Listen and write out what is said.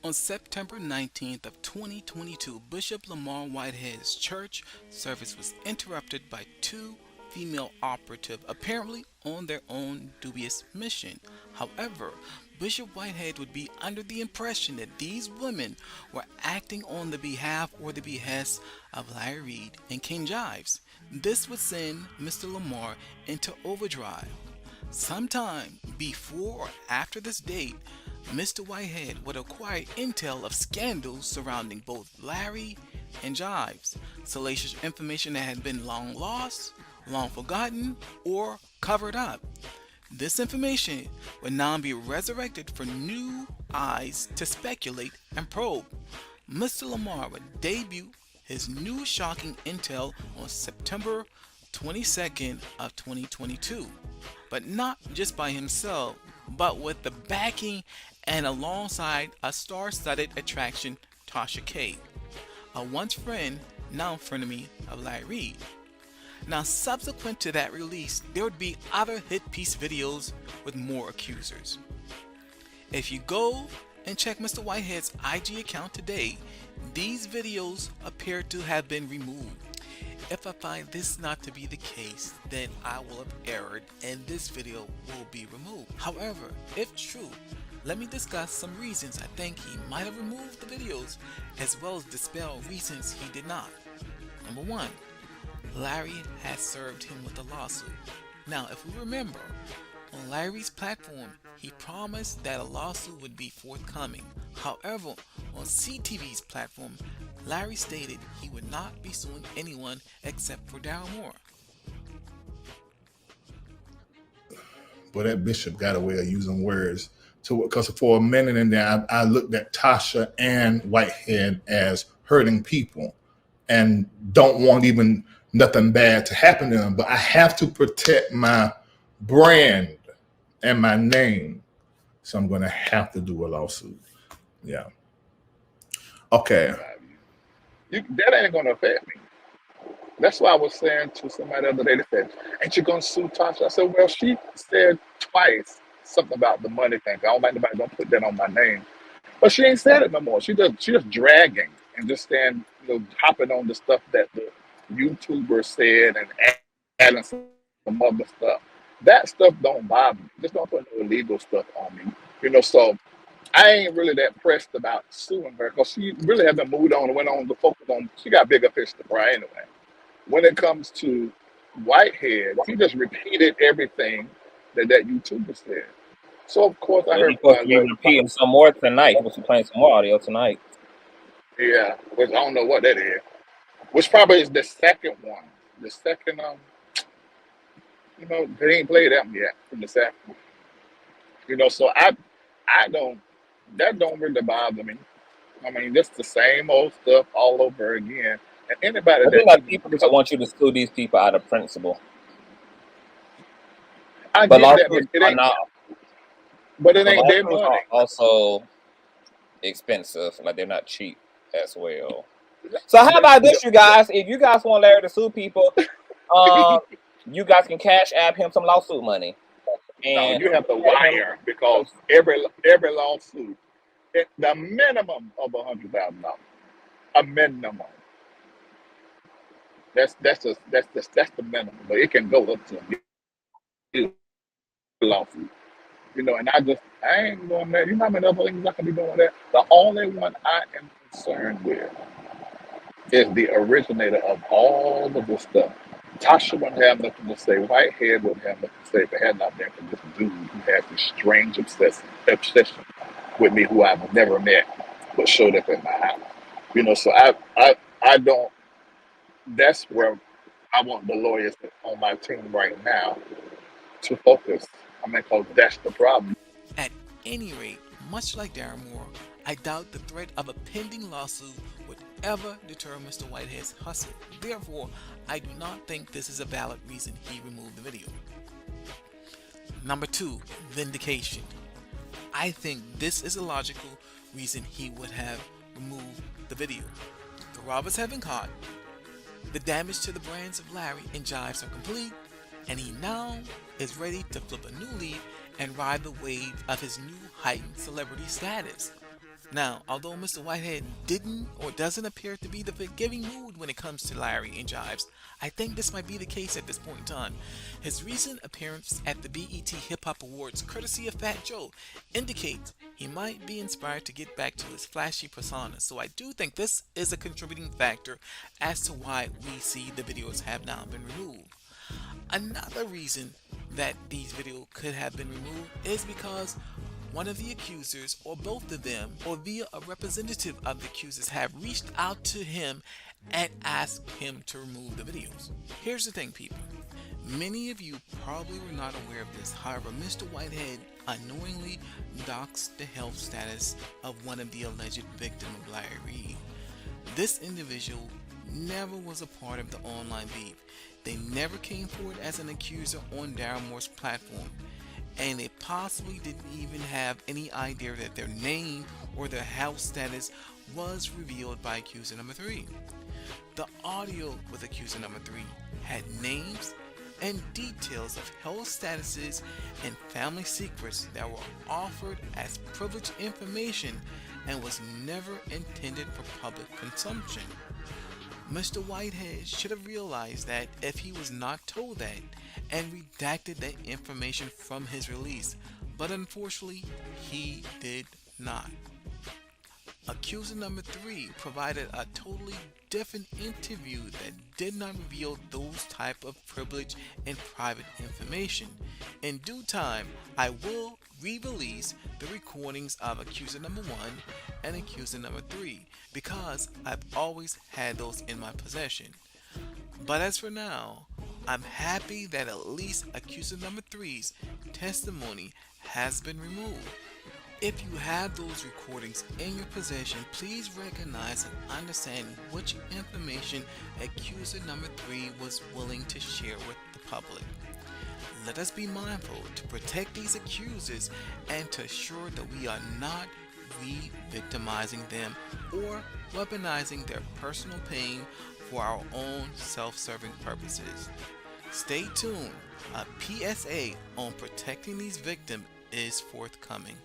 On September 19th of 2022, Bishop Lamor Whitehead's church service was interrupted by two female operatives apparently on their own dubious mission. However, Bishop Whitehead would be under the impression that these women were acting on the behalf or the behest of Larry Reid and King Jives. This would send Mr. Lamar into overdrive. Sometime before or after this date, Mr. Whitehead would acquire intel of scandals surrounding both Larry and Jives, salacious information that had been long lost, long forgotten, or covered up. This information would now be resurrected for new eyes to speculate and probe. Mr. Lamar would debut his new shocking intel on September 22nd of 2022, but not just by himself, but with the backing and alongside a star-studded attraction, Tasha K, a once friend, now frenemy of Larry Reid. Now, subsequent to that release, there would be other hit piece videos with more accusers. If you go and check Mr. Whitehead's IG account today, these videos appear to have been removed. If I find this not to be the case, then I will have erred and this video will be removed. However, if true, let me discuss some reasons I think he might have removed the videos, as well as dispel reasons he did not. Number one, Larry has served him with a lawsuit. Now, if we remember, on Larry's platform, he promised that a lawsuit would be forthcoming. However, on CTV's platform, Larry stated he would not be suing anyone except for Daryl Moore. But that bishop got a way of using words. Because for a minute in there, I looked at Tasha and Whitehead as hurting people and don't want even nothing bad to happen to them. But I have to protect my brand and my name. So I'm going to have to do a lawsuit. Yeah. Okay. That ain't going to affect me. That's why I was saying to somebody the other day, they said, ain't you going to sue Tasha? I said, well, she said twice something about the money thing. I don't like nobody going to put that on my name. But she ain't said it no more. She just dragging and just saying, hopping on the stuff that the YouTuber said and adding some other stuff. That stuff don't bother me. Just don't put no illegal stuff on me. So I ain't really that pressed about suing her because she really hasn't moved on and went on to focus on, she got bigger fish to fry anyway. When it comes to Whitehead, he just repeated everything that YouTuber said. So of course I heard. He's supposed to be repeating some more tonight. He's supposed to be playing some more audio tonight. Yeah, which I don't know what that is. Which probably is the second one. The second, they ain't played that one yet from the second one. So I don't, that don't really bother me. I mean, just the same old stuff all over again. And anybody I feel like people just want you to sue these people out of principle. I But get that, but it ain't. But it ain't their money. Also expensive, like they're not cheap as well. So how about this, you guys? If you guys want Larry to sue people, you guys can cash app him some lawsuit money. And no, you have to wire because every lawsuit, the minimum of $100,000, a minimum. That's the minimum, but it can go up to a lawsuit. And I ain't doing that. You know how many other things I can be doing that? The only one I am concerned with is the originator of all of this stuff. Tasha wouldn't have nothing to say. Whitehead wouldn't have nothing to say if it had not been for this dude who has this strange obsession with me, who I've never met, but showed up at my house. So I don't. That's where I want the lawyers on my team right now to focus. Because that's the problem. At any rate, much like Daryl Moore, I doubt the threat of a pending lawsuit would ever deter Mr. Whitehead's hustle. Therefore, I do not think this is a valid reason he removed the video. Number 2, vindication. I think this is a logical reason he would have removed the video. The robbers have been caught, the damage to the brands of Larry and Jives are complete, and he now is ready to flip a new leaf and ride the wave of his new heightened celebrity status. Now, although Mr. Whitehead didn't or doesn't appear to be the forgiving mood when it comes to Larry and Jives, I think this might be the case at this point in time. His recent appearance at the BET Hip Hop Awards, courtesy of Fat Joe, indicates he might be inspired to get back to his flashy persona. So I do think this is a contributing factor as to why we see the videos have now been removed. Another reason that these videos could have been removed is because one of the accusers, or both of them, or via a representative of the accusers, have reached out to him and asked him to remove the videos. Here's the thing, people. Many of you probably were not aware of this. However, Mr. Whitehead unknowingly doxed the health status of one of the alleged victims of Larry Reid. This individual never was a part of the online beef. They never came forward as an accuser on Daryl Moore's platform, and they possibly didn't even have any idea that their name or their health status was revealed by accuser number 3. The audio with accuser number 3 had names and details of health statuses and family secrets that were offered as privileged information and was never intended for public consumption. Mr. Whitehead should have realized that if he was not told that and redacted that information from his release, but unfortunately he did not. Accuser number 3 provided a totally different interview that did not reveal those type of privileged and private information. In due time, I will re-release the recordings of accuser number 1 and accuser number 3 because I've always had those in my possession. But as for now, I'm happy that at least accuser number 3's testimony has been removed. If you have those recordings in your possession, please recognize and understand which information accuser number 3 was willing to share with the public. Let us be mindful to protect these accusers and to assure that we are not re-victimizing them or weaponizing their personal pain for our own self-serving purposes. Stay tuned. A PSA on protecting these victims is forthcoming.